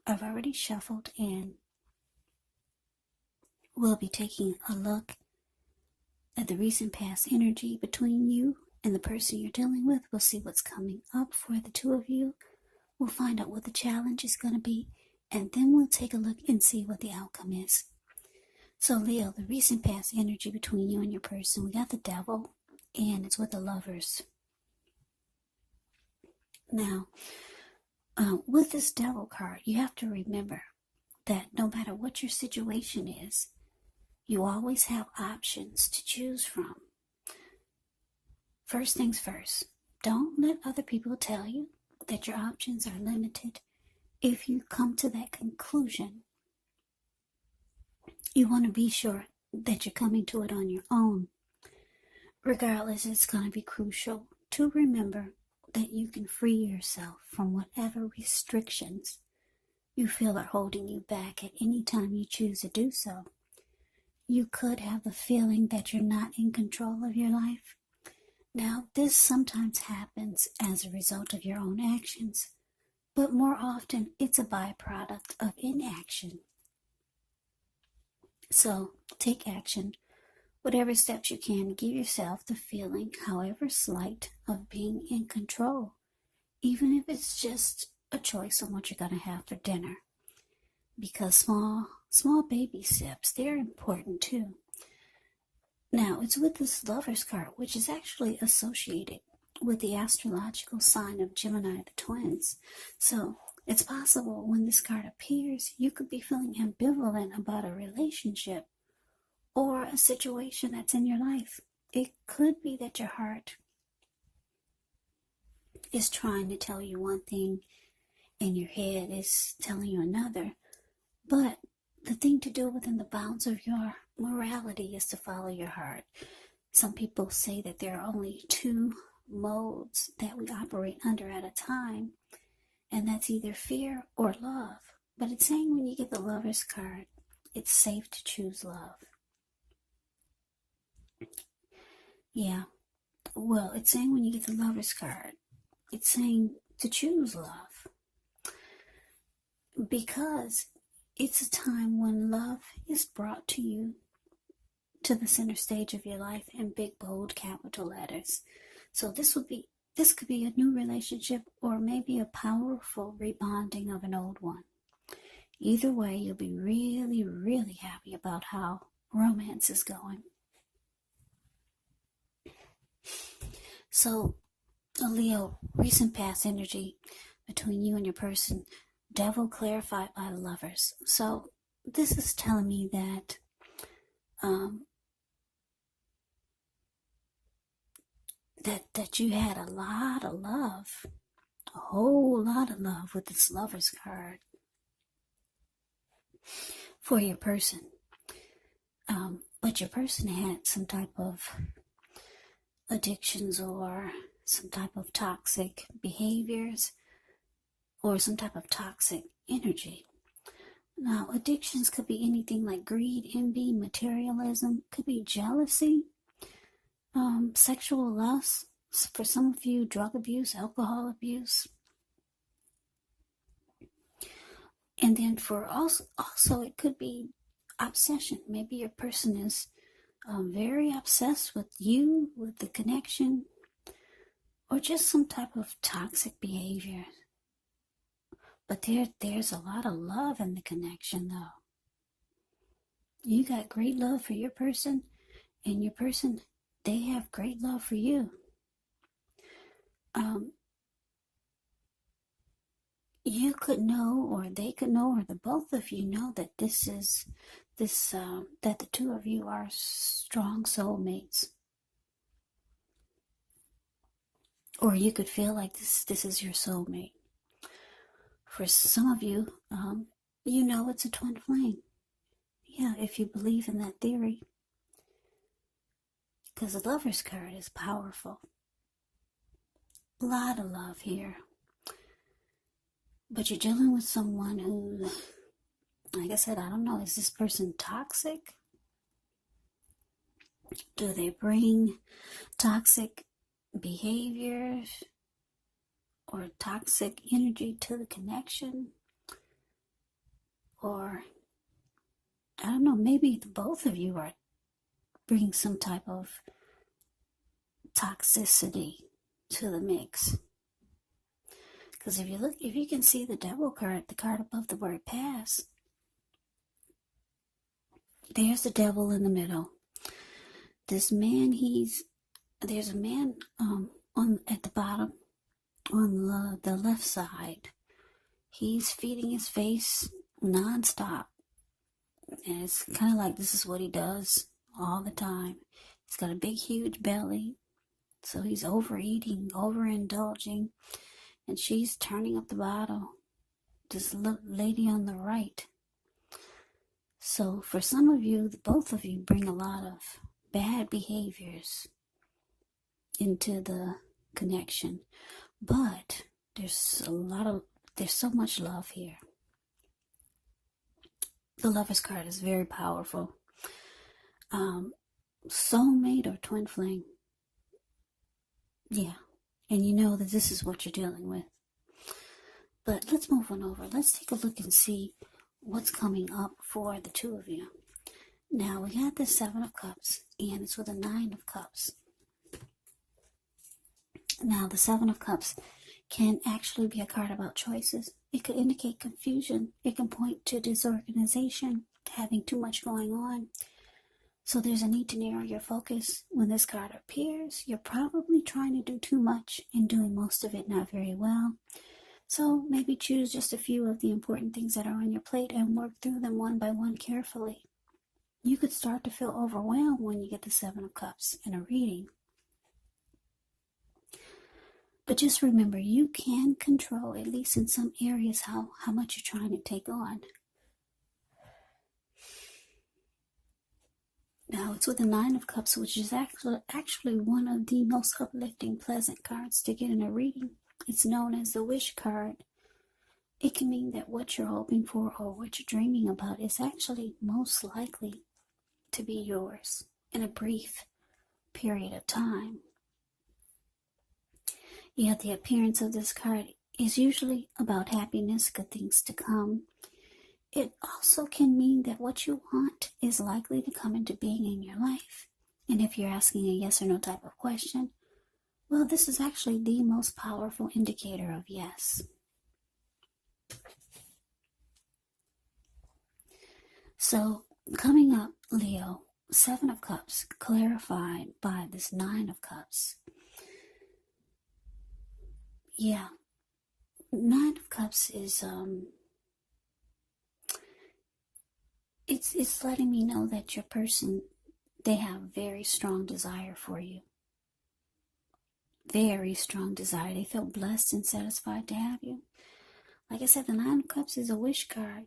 I've already shuffled, and we'll be taking a look at the recent past energy between you and the person you're dealing with. We'll see what's coming up for the two of you. We'll find out what the challenge is going to be, and then we'll take a look and see what the outcome is. So Leo, the recent past energy between you and your person, we got the Devil, and it's with the Lovers. Now, with this Devil card, you have to remember that no matter what your situation is, you always have options to choose from. First things first, don't let other people tell you that your options are limited. If you come to that conclusion, you want to be sure that you're coming to it on your own. Regardless, it's going to be crucial to remember that you can free yourself from whatever restrictions you feel are holding you back at any time you choose to do so. You could have the feeling that you're not in control of your life. Now, this sometimes happens as a result of your own actions, but more often it's a byproduct of inaction. So, take action. Whatever steps you can, give yourself the feeling, however slight, of being in control, even if it's just a choice on what you're going to have for dinner. Because small baby steps, they're important too. Now, it's with this Lovers card, which is actually associated with the astrological sign of Gemini, the twins. So, it's possible when this card appears, you could be feeling ambivalent about a relationship or a situation that's in your life. It could be that your heart is trying to tell you one thing and your head is telling you another. But the thing to do within the bounds of your morality is to follow your heart. Some people say that there are only two modes that we operate under at a time, and that's either fear or love. But it's saying when you get the Lovers card, it's safe to choose love. Yeah, well, it's saying when you get the Lovers card, it's saying to choose love. Because it's a time when love is brought to you to the center stage of your life in big, bold, capital letters. So this could be a new relationship or maybe a powerful rebonding of an old one. Either way, you'll be really, really happy about how romance is going. So, Leo, recent past energy between you and your person, Devil clarified by the Lovers. So this is telling me that that you had a lot of love, a whole lot of love with this Lovers card for your person. But your person had some type of addictions or some type of toxic behaviors or some type of toxic energy. Now, addictions could be anything like greed, envy, materialism, could be jealousy, sexual lust, for some of you, drug abuse, alcohol abuse. And then for also it could be obsession. Maybe your person is very obsessed with you, with the connection, or just some type of toxic behavior. But there's a lot of love in the connection, though. You got great love for your person, and your person, they have great love for you. You could know, or they could know, or the both of you know that that the two of you are strong soulmates. Or you could feel like this is your soulmate. For some of you, you know it's a twin flame. Yeah, if you believe in that theory. Because the Lovers card is powerful. A lot of love here. But you're dealing with someone who, like I said, I don't know, is this person toxic? Do they bring toxic behaviors or toxic energy to the connection? or I don't know, maybe both of you are bringing some type of toxicity to the mix. Because if you can see the devil card, the card above the word pass, there's the devil in the middle. This man, there's a man at the bottom on the left side. He's feeding his face nonstop. And it's kind of like this is what he does all the time. He's got a big, huge belly. So he's overeating, overindulging. And she's turning up the bottle. This lady on the right. So for some of you, both of you bring a lot of bad behaviors into the connection. But there's so much love here. The Lover's card is very powerful. Soulmate or twin flame. Yeah. And you know that this is what you're dealing with. But let's move on over. Let's take a look and see what's coming up for the two of you. Now, we had the 7 of Cups, and it's with a 9 of Cups. Now, the 7 of Cups can actually be a card about choices. It could indicate confusion. It can point to disorganization, having too much going on. So there's a need to narrow your focus. When this card appears, you're probably trying to do too much and doing most of it not very well. So maybe choose just a few of the important things that are on your plate and work through them one by one carefully. You could start to feel overwhelmed when you get the 7 of Cups in a reading. But just remember, you can control, at least in some areas, how much you're trying to take on. Now, it's with the 9 of Cups, which is actually one of the most uplifting, pleasant cards to get in a reading. It's known as the wish card. It can mean that what you're hoping for or what you're dreaming about is actually most likely to be yours in a brief period of time. Yet the appearance of this card is usually about happiness, good things to come. It also can mean that what you want is likely to come into being in your life. And if you're asking a yes or no type of question, well, this is actually the most powerful indicator of yes. So, coming up, Leo, 7 of Cups, clarified by this 9 of Cups. Yeah, 9 of Cups is, it's letting me know that your person, they have very strong desire for you. Very strong desire. They feel blessed and satisfied to have you. Like I said, the 9 of Cups is a wish card.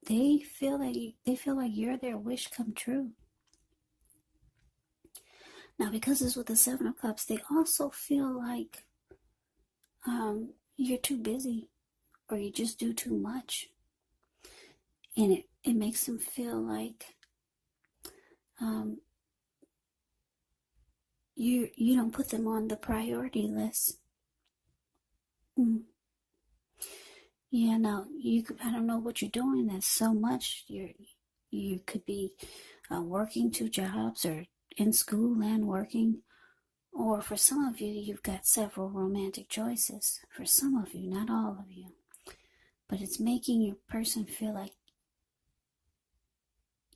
They feel like you're their wish come true. Now, because it's with the 7 of Cups, they also feel like you're too busy or you just do too much. And it makes them feel like you don't put them on the priority list. Yeah, now I don't know what you're doing. That's so much. You could be working 2 jobs or in school and working. Or for some of you, you've got several romantic choices. For some of you, not all of you. But it's making your person feel like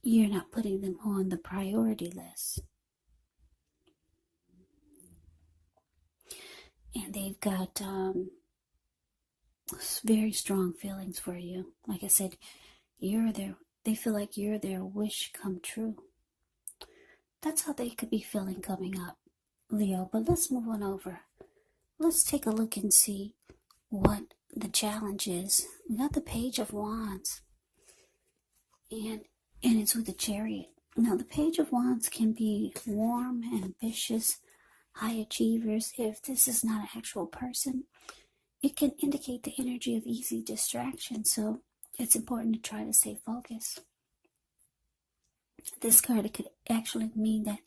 you're not putting them on the priority list. And they've got very strong feelings for you. Like I said, they feel like you're their wish come true. That's how they could be feeling coming up, Leo. But let's move on over. Let's take a look and see what the challenge is. We got the Page of Wands. And it's with the Chariot. Now, the Page of Wands can be warm, ambitious, high achievers. If this is not an actual person, it can indicate the energy of easy distraction. So it's important to try to stay focused. This card, it could actually mean that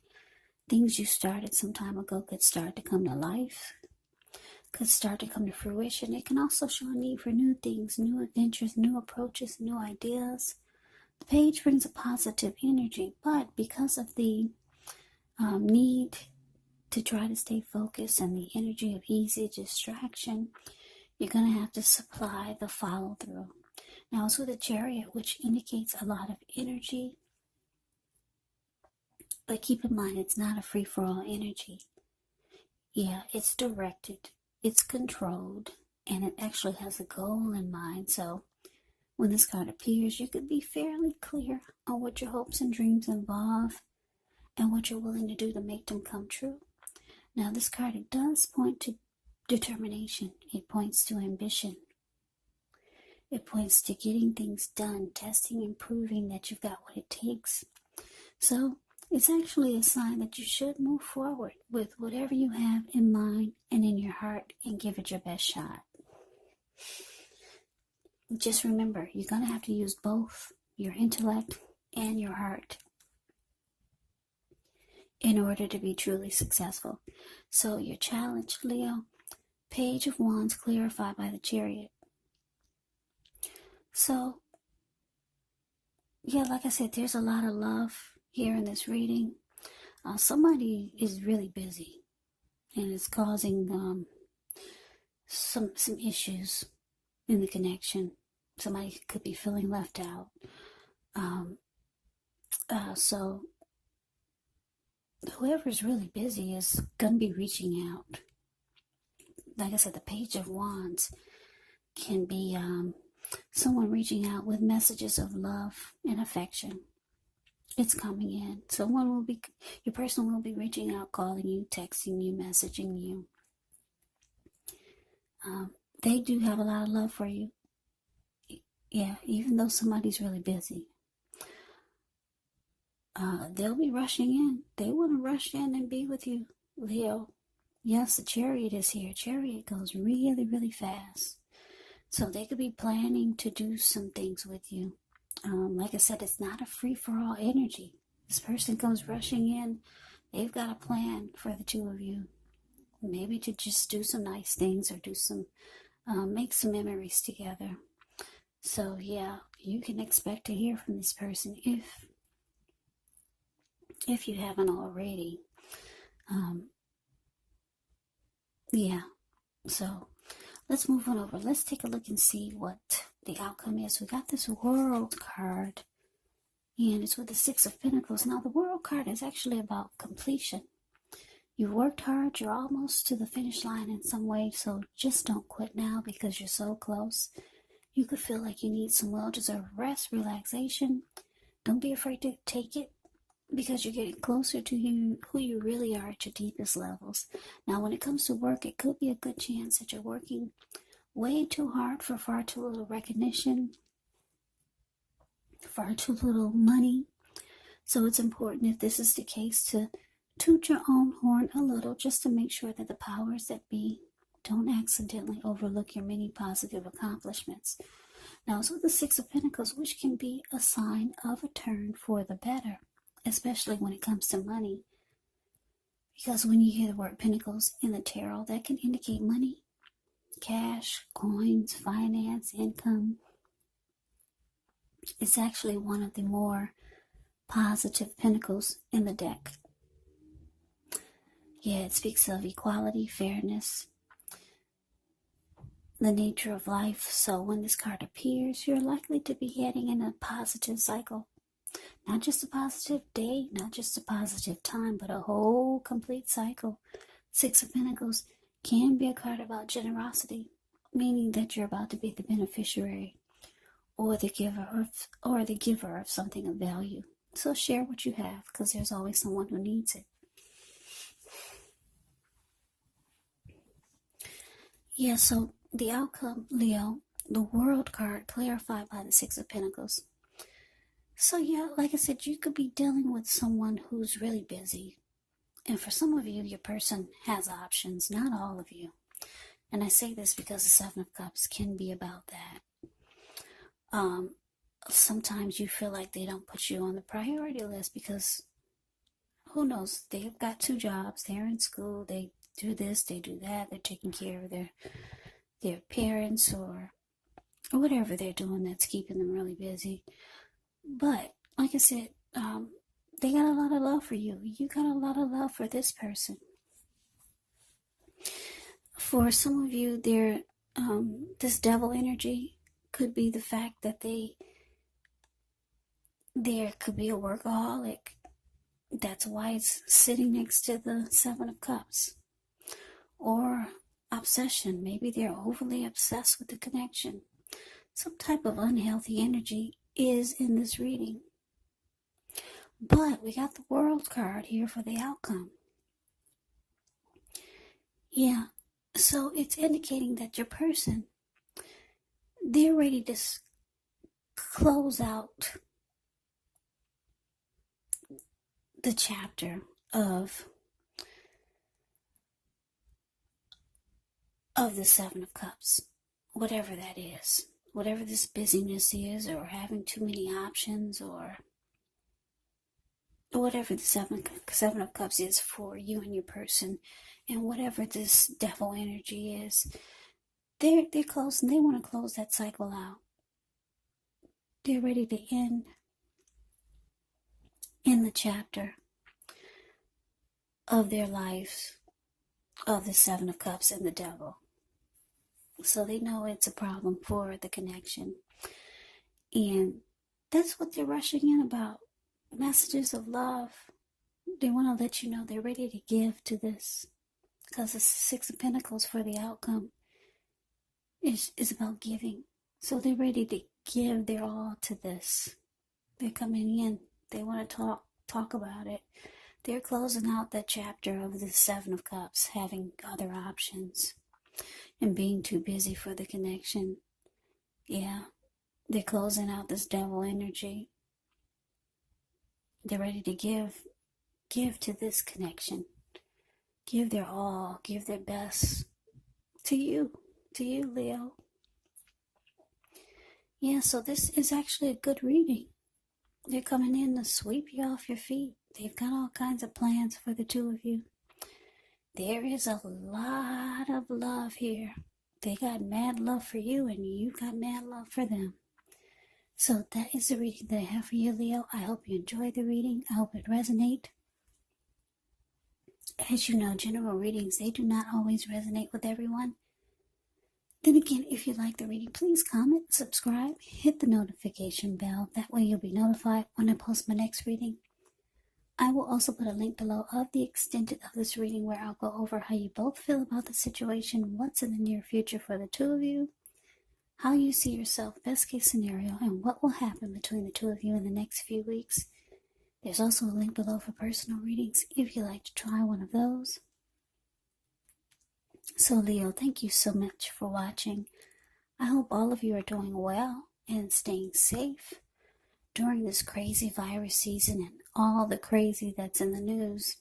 things you started some time ago could start to come to life. could start to come to fruition. It can also show a need for new things, new adventures, new approaches, new ideas. The page brings a positive energy, but because of the need to try to stay focused and the energy of easy distraction, you're going to have to supply the follow through. Now it's with a Chariot, which indicates a lot of energy, but keep in mind it's not a free-for-all energy. Yeah, it's directed, it's controlled, and it actually has a goal in mind. So when this card appears, you could be fairly clear on what your hopes and dreams involve and what you're willing to do to make them come true. Now this card, it does point to determination. It points to ambition. It points to getting things done, testing and proving that you've got what it takes. So it's actually a sign that you should move forward with whatever you have in mind and in your heart and give it your best shot. Just remember, you're going to have to use both your intellect and your heart in order to be truly successful. So your challenge, Leo, Page of Wands clarified by the Chariot. So, yeah, like I said, there's a lot of love here in this reading. Somebody is really busy and it's causing some issues in the connection. Somebody could be feeling left out. So whoever's really busy is going to be reaching out. Like I said, the Page of Wands can be someone reaching out with messages of love and affection. It's coming in. Your person will be reaching out, calling you, texting you, messaging you. They do have a lot of love for you. Yeah, even though somebody's really busy. They'll be rushing in. They want to rush in and be with you, Leo. Yes, the Chariot is here. Chariot goes really, really fast. So they could be planning to do some things with you. Like I said, it's not a free-for-all energy. This person comes rushing in. They've got a plan for the two of you. Maybe to just do some nice things or make some memories together. So yeah, you can expect to hear from this person if you haven't already. Yeah, so let's move on over. Let's take a look and see what the outcome is. We got this World card, and it's with the Six of Pentacles. Now, the World card is actually about completion. You've worked hard. You're almost to the finish line in some way, so just don't quit now because you're so close. You could feel like you need some well-deserved rest, relaxation. Don't be afraid to take it because you're getting closer to who you really are at your deepest levels. Now, when it comes to work, it could be a good chance that you're working way too hard for far too little recognition, far too little money. So it's important, if this is the case, to toot your own horn a little just to make sure that the powers that be don't accidentally overlook your many positive accomplishments. Now, it's with the Six of Pentacles, which can be a sign of a turn for the better, especially when it comes to money. Because when you hear the word Pentacles in the tarot, that can indicate money, cash, coins, finance, income. It's actually one of the more positive pentacles in the deck. Yeah, it speaks of equality, fairness, the nature of life. So when this card appears, you're likely to be heading in a positive cycle. Not just a positive day, not just a positive time, but a whole complete cycle. Six of Pentacles can be a card about generosity, meaning that you're about to be the beneficiary or the giver of something of value. So share what you have, because there's always someone who needs it. Yeah, so the outcome, Leo, the World card clarified by the Six of Pentacles. So yeah, like I said, you could be dealing with someone who's really busy. And for some of you, your person has options, not all of you. And I say this because the Seven of Cups can be about that. Sometimes you feel like they don't put you on the priority list because, who knows, they've got 2 jobs, they're in school, they do this, they do that, they're taking care of their parents or whatever they're doing that's keeping them really busy. But like I said, they got a lot of love for you. You got a lot of love for this person. For some of you, this devil energy could be the fact that there could be a workaholic. That's why it's sitting next to the Seven of Cups. Or obsession. Maybe they're overly obsessed with the connection. Some type of unhealthy energy is in this reading. But we got the World card here for the outcome. Yeah, so it's indicating that your person, they're ready to close out the chapter of the Seven of Cups, whatever that is, whatever this busyness is, or having too many options, or whatever the seven of Cups is for you and your person, and whatever this devil energy is, they're closing. They want to close that cycle out. They're ready to end in the chapter of their lives of the Seven of Cups and the devil. So they know it's a problem for the connection. And that's what they're rushing in about. Messages of love. They want to let you know they're ready to give to this. Because the Six of Pentacles for the outcome is about giving. So they're ready to give their all to this. They're coming in. They want to talk about it. They're closing out that chapter of the Seven of Cups, having other options and being too busy for the connection. Yeah, they're closing out this devil energy. They're ready to give to this connection. Give their all, give their best to you, Leo. Yeah, so this is actually a good reading. They're coming in to sweep you off your feet. They've got all kinds of plans for the two of you. There is a lot of love here. They got mad love for you, and you got mad love for them. So that is the reading that I have for you, Leo. I hope you enjoyed the reading. I hope it resonates. As you know, general readings, they do not always resonate with everyone. Then again, if you like the reading, please comment, subscribe, hit the notification bell. That way you'll be notified when I post my next reading. I will also put a link below of the extended of this reading where I'll go over how you both feel about the situation, what's in the near future for the two of you, how you see yourself, best case scenario, and what will happen between the two of you in the next few weeks. There's also a link below for personal readings if you'd like to try one of those. So Leo, thank you so much for watching. I hope all of you are doing well and staying safe during this crazy virus season and all the crazy that's in the news.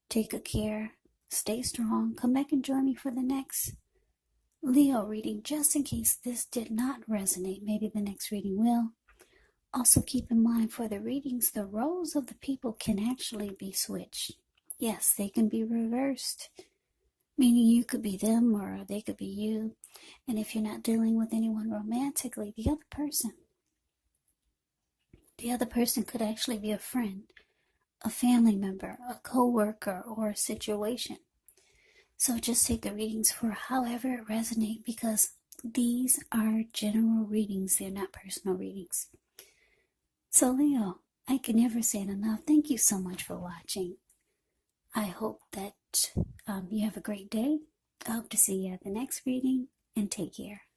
Take good care, stay strong, come back and join me for the next Leo reading, just in case this did not resonate. Maybe the next reading will. Also keep in mind for the readings, the roles of the people can actually be switched. Yes, they can be reversed, meaning you could be them or they could be you. And if you're not dealing with anyone romantically, the other person could actually be a friend, a family member, a co-worker, or a situation. So just take the readings for however it resonates, because these are general readings. They're not personal readings. So Leo, I can never say it enough. Thank you so much for watching. I hope that you have a great day. I hope to see you at the next reading, and take care.